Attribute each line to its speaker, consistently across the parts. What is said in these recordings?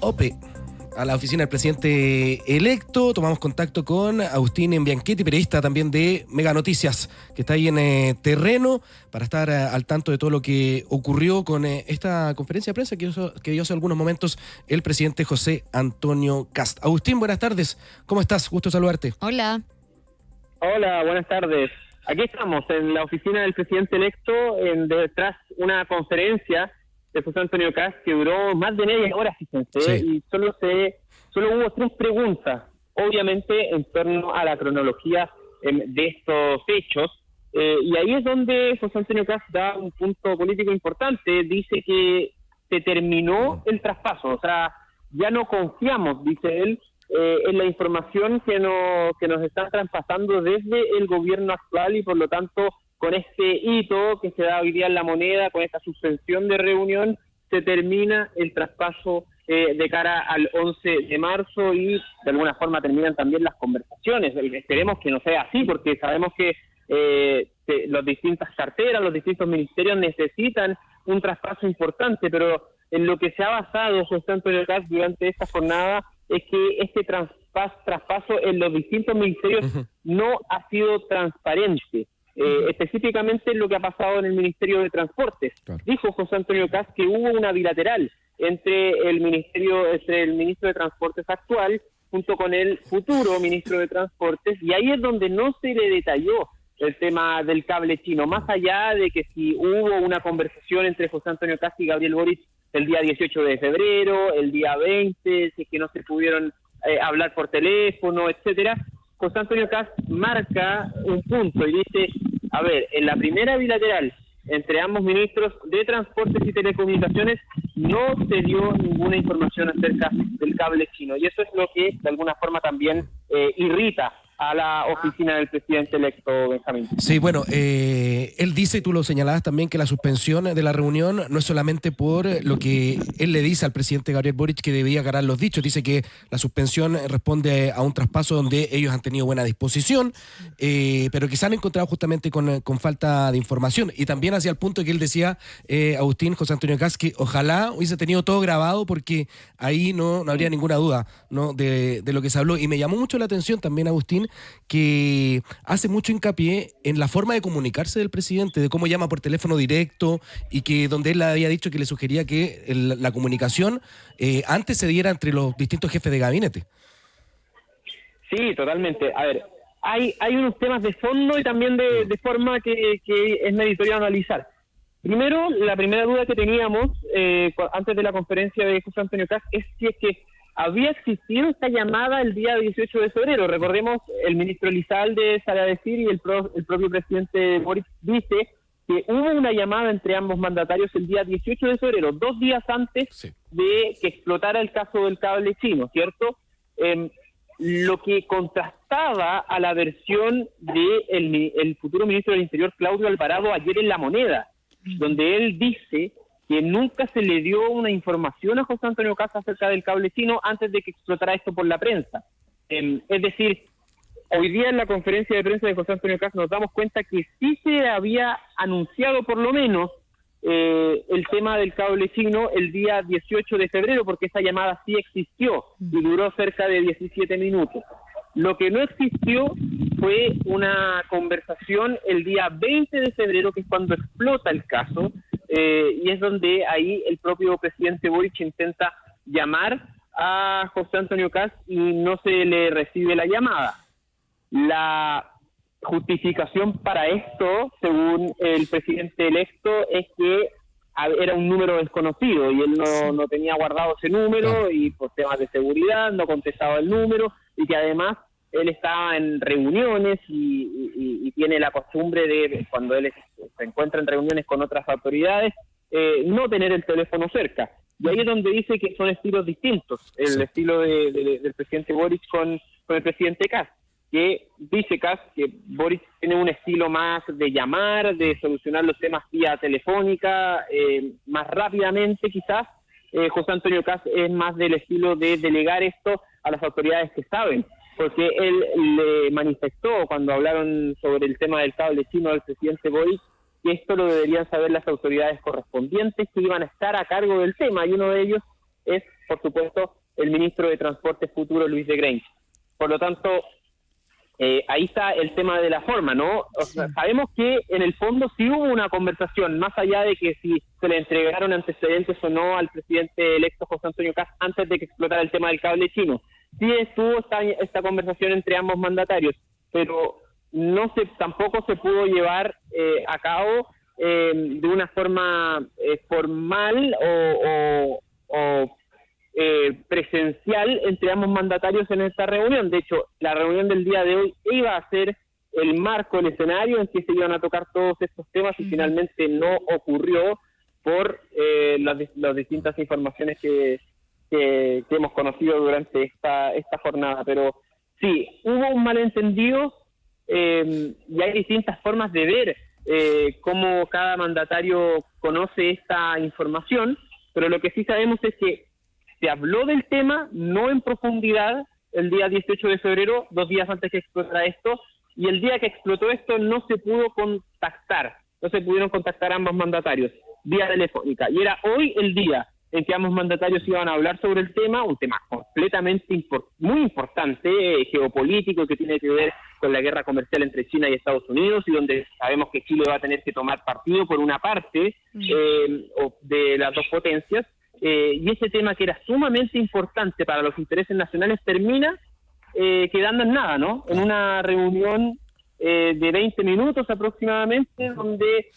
Speaker 1: OPE, a la oficina del presidente electo. Tomamos contacto con Agustín Bianchetti, periodista también de Mega Noticias, que está ahí en terreno para estar al tanto de todo lo que ocurrió con esta conferencia de prensa que dio hace algunos momentos el presidente José Antonio Kast. Agustín, buenas tardes. ¿Cómo estás? Gusto saludarte.
Speaker 2: Hola.
Speaker 3: Hola, buenas tardes. Aquí estamos en la oficina del presidente electo, detrás una conferencia de José Antonio Kast que duró más de media hora, fíjense,
Speaker 1: Sí.
Speaker 3: y solo hubo 3 preguntas, obviamente en torno a la cronología de estos hechos, y ahí es donde José Antonio Kast da un punto político importante. Dice que se terminó el traspaso, o sea, ya no confiamos, dice él, en la información que nos están traspasando desde el gobierno actual, y por lo tanto con este hito que se da hoy día en La Moneda, con esta suspensión de reunión, se termina el traspaso de cara al 11 de marzo y de alguna forma terminan también las conversaciones. Esperemos que no sea así, porque sabemos que las distintas carteras, los distintos ministerios necesitan un traspaso importante, pero en lo que se ha basado José Antonio Kast durante esta jornada es que este traspaso en los distintos ministerios no ha sido transparente. Específicamente lo que ha pasado en el Ministerio de Transportes. Claro. Dijo José Antonio Kast que hubo una bilateral entre el ministro de Transportes actual junto con el futuro ministro de Transportes, y ahí es donde no se le detalló el tema del cable chino, más allá de que si hubo una conversación entre José Antonio Kast y Gabriel Boric el día 18 de febrero, el día 20, si es que no se pudieron hablar por teléfono, etcétera. José Antonio Kast marca un punto y dice, a ver, en la primera bilateral entre ambos ministros de Transportes y Telecomunicaciones no se dio ninguna información acerca del cable chino, y eso es lo que de alguna forma también irrita a la oficina del presidente electo, Benjamín.
Speaker 1: Sí, bueno, él dice, y tú lo señalabas también, que la suspensión de la reunión no es solamente por lo que él le dice al presidente Gabriel Boric que debía agarrar los dichos. Dice que la suspensión responde a un traspaso donde ellos han tenido buena disposición, pero que se han encontrado justamente con falta de información. Y también hacia el punto que él decía, Agustín, José Antonio Kast, que ojalá hubiese tenido todo grabado, porque ahí no habría ninguna duda, ¿no?, de lo que se habló. Y me llamó mucho la atención también, Agustín, que hace mucho hincapié en la forma de comunicarse del presidente, de cómo llama por teléfono directo, y que donde él le había dicho que le sugería que la comunicación antes se diera entre los distintos jefes de gabinete.
Speaker 3: Sí, totalmente. A ver, hay unos temas de fondo y también de forma que es meritorio analizar. Primero, la primera duda que teníamos antes de la conferencia de José Antonio Kast es si es que había existido esta llamada el día 18 de febrero. Recordemos, el ministro Elizalde sale a decir, y el propio presidente Boric dice que hubo una llamada entre ambos mandatarios el día 18 de febrero, 2 días antes de que explotara el caso del cable chino, ¿cierto? Lo que contrastaba a la versión de el futuro ministro del Interior, Claudio Alvarado, ayer en La Moneda, donde él dice que nunca se le dio una información a José Antonio Kast acerca del cable chino antes de que explotara esto por la prensa. Es decir, hoy día en la conferencia de prensa de José Antonio Kast nos damos cuenta que sí se había anunciado por lo menos el tema del cable chino el día 18 de febrero, porque esa llamada sí existió y duró cerca de 17 minutos. Lo que no existió fue una conversación el día 20 de febrero, que es cuando explota el caso, y es donde ahí el propio presidente Boric intenta llamar a José Antonio Kast y no se le recibe la llamada. La justificación para esto, según el presidente electo, es que era un número desconocido y él no tenía guardado ese número, y por temas de seguridad no contestaba el número, y que además él estaba en reuniones y tiene la costumbre de, cuando él se encuentra en reuniones con otras autoridades, no tener el teléfono cerca. Y ahí es donde dice que son estilos distintos, el estilo del presidente Boric con el presidente Kast, que dice Kast que Boric tiene un estilo más de llamar, de solucionar los temas vía telefónica, más rápidamente quizás. José Antonio Kast es más del estilo de delegar esto a las autoridades que saben, porque él le manifestó cuando hablaron sobre el tema del cable chino al presidente Boric que esto lo deberían saber las autoridades correspondientes que iban a estar a cargo del tema, y uno de ellos es, por supuesto, el ministro de Transporte futuro, Luis de Grange. Por lo tanto, ahí está el tema de la forma, ¿no? O sea, sabemos que en el fondo sí hubo una conversación, más allá de que si se le entregaron antecedentes o no al presidente electo José Antonio Kast antes de que explotara el tema del cable chino. Sí estuvo esta conversación entre ambos mandatarios, pero tampoco se pudo llevar a cabo de una forma formal o presencial entre ambos mandatarios en esta reunión. De hecho, la reunión del día de hoy iba a ser el marco, el escenario en que se iban a tocar todos estos temas y finalmente no ocurrió por las distintas informaciones que hemos conocido durante esta jornada. Pero sí, hubo un malentendido y hay distintas formas de ver cómo cada mandatario conoce esta información, pero lo que sí sabemos es que se habló del tema, no en profundidad, el día 18 de febrero, 2 días antes que explotara esto, y el día que explotó esto no se pudieron contactar ambos mandatarios, vía telefónica. Y era hoy el día en que ambos mandatarios iban a hablar sobre el tema, un tema completamente muy importante, geopolítico, que tiene que ver con la guerra comercial entre China y Estados Unidos, y donde sabemos que Chile va a tener que tomar partido por una parte de las dos potencias, y ese tema que era sumamente importante para los intereses nacionales termina quedando en nada, ¿no? En una reunión de 20 minutos aproximadamente, donde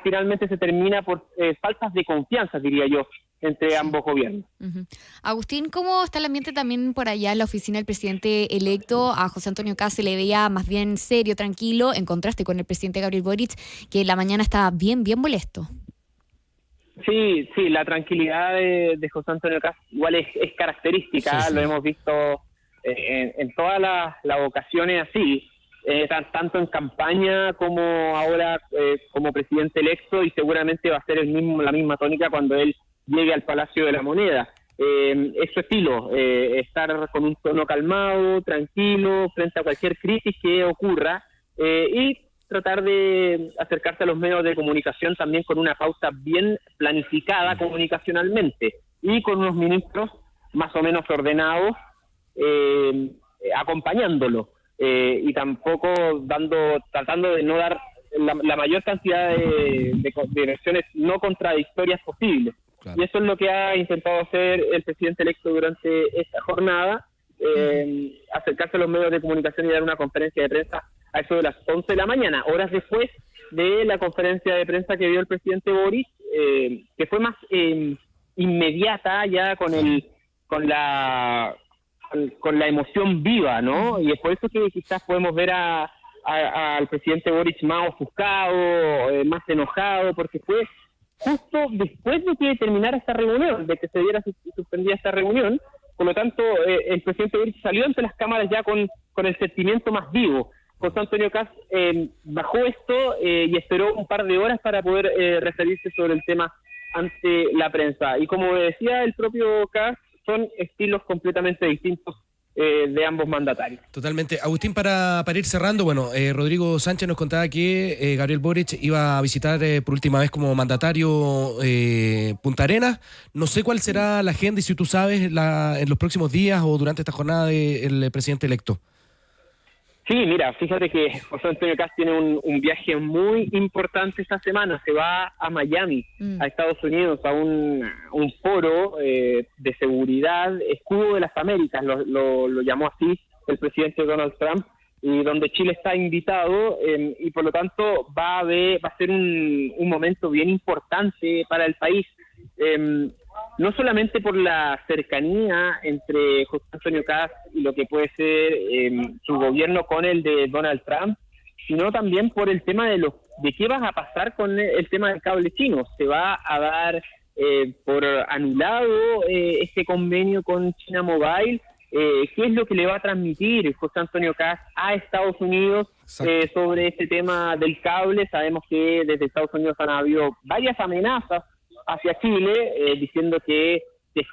Speaker 3: finalmente se termina por faltas de confianza, diría yo, entre ambos gobiernos.
Speaker 2: Agustín, ¿cómo está el ambiente también por allá en la oficina del presidente electo? A José Antonio Kast se le veía más bien serio, tranquilo, en contraste con el presidente Gabriel Boric, que en la mañana estaba bien molesto.
Speaker 3: Sí, la tranquilidad de José Antonio Kast igual es característica, sí. Lo hemos visto en todas las ocasiones así, tanto en campaña como ahora como presidente electo, y seguramente va a ser la misma tónica cuando él llegue al Palacio de la Moneda. Es su estilo, estar con un tono calmado, tranquilo, frente a cualquier crisis que ocurra, y tratar de acercarse a los medios de comunicación también con una pauta bien planificada comunicacionalmente y con unos ministros más o menos ordenados acompañándolo, y tampoco tratando de no dar la mayor cantidad de versiones no contradictorias posibles. Claro. Y eso es lo que ha intentado hacer el presidente electo durante esta jornada, acercarse a los medios de comunicación y dar una conferencia de prensa a eso de las 11 de la mañana, horas después de la conferencia de prensa que dio el presidente Boric, que fue más inmediata ya con la emoción viva, ¿no? Y es por eso que quizás podemos ver al presidente Boric más ofuscado, más enojado, porque fue justo después de que terminara esta reunión, de que se suspendida esta reunión. Por lo tanto, el presidente Boric salió ante las cámaras ya con el sentimiento más vivo. José Antonio Kast bajó esto y esperó un par de horas para poder referirse sobre el tema ante la prensa. Y como decía el propio Kast, son estilos completamente distintos de ambos mandatarios.
Speaker 1: Totalmente. Agustín, para ir cerrando, Rodrigo Sánchez nos contaba que Gabriel Boric iba a visitar por última vez como mandatario Punta Arenas. No sé cuál será la agenda y si tú sabes en los próximos días o durante esta jornada del presidente electo.
Speaker 3: Sí, mira, fíjate que José Antonio Kast tiene un viaje muy importante esta semana. Se va a Miami, a Estados Unidos, a un foro de seguridad, Escudo de las Américas, lo llamó así el presidente Donald Trump, y donde Chile está invitado, y por lo tanto va a ser un momento bien importante para el país. No solamente por la cercanía entre José Antonio Kast y lo que puede ser su gobierno con el de Donald Trump, sino también por el tema de qué va a pasar con el tema del cable chino. Se va a dar por anulado este convenio con China Mobile. ¿Qué es lo que le va a transmitir José Antonio Kast a Estados Unidos sobre este tema del cable? Sabemos que desde Estados Unidos han habido varias amenazas hacia Chile, diciendo que si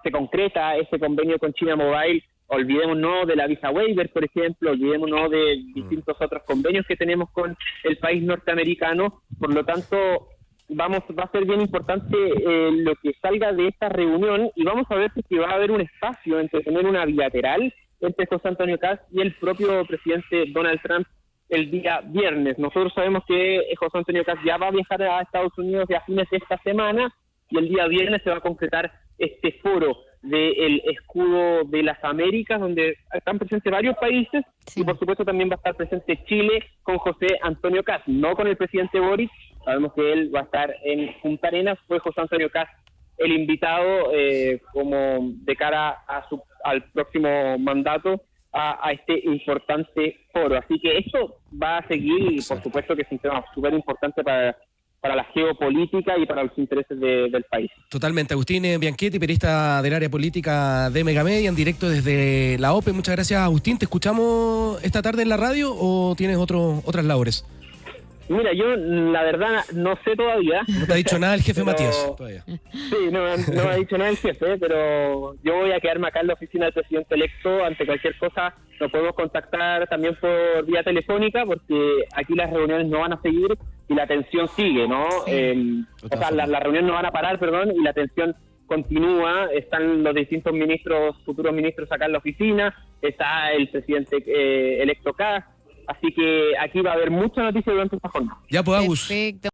Speaker 3: se concreta ese convenio con China Mobile, olvidémonos de la visa waiver, por ejemplo, olvidémonos de distintos otros convenios que tenemos con el país norteamericano. Por lo tanto, va a ser bien importante lo que salga de esta reunión, y vamos a ver si va a haber un espacio entre tener una bilateral entre José Antonio Kast y el propio presidente Donald Trump el día viernes. Nosotros sabemos que José Antonio Kast ya va a viajar a Estados Unidos a fines de esta semana, y el día viernes se va a concretar este foro del escudo de las Américas, donde están presentes varios países,
Speaker 2: Sí.
Speaker 3: y por supuesto también va a estar presente Chile con José Antonio Kast, no con el presidente Boric. Sabemos que él va a estar en Punta Arenas. Fue José Antonio Kast el invitado como de cara al próximo mandato a este importante foro. Así que esto va a seguir, y por supuesto que es un tema súper importante para la geopolítica y para los intereses del país.
Speaker 1: Totalmente. Agustín Bianchetti, periodista del área política de Megamedia, en directo desde la OPE. Muchas gracias, Agustín. ¿Te escuchamos esta tarde en la radio o tienes otras labores?
Speaker 3: Mira, yo la verdad no sé todavía.
Speaker 1: No te ha dicho nada el jefe
Speaker 3: Pero-
Speaker 1: Matías todavía.
Speaker 3: Sí, no me ha dicho nada el jefe, pero yo voy a quedarme acá en la oficina del presidente electo. Ante cualquier cosa nos podemos contactar también por vía telefónica, porque aquí las reuniones no van a seguir y la tensión sigue, ¿no?
Speaker 1: Otra forma.
Speaker 3: Las reuniones no van a parar, perdón, y la tensión continúa. Están los distintos futuros ministros acá en la oficina, está el presidente electo Kast, así que aquí va a haber mucha noticia durante esta jornada.
Speaker 1: Ya pues, Agus.
Speaker 2: Perfecto.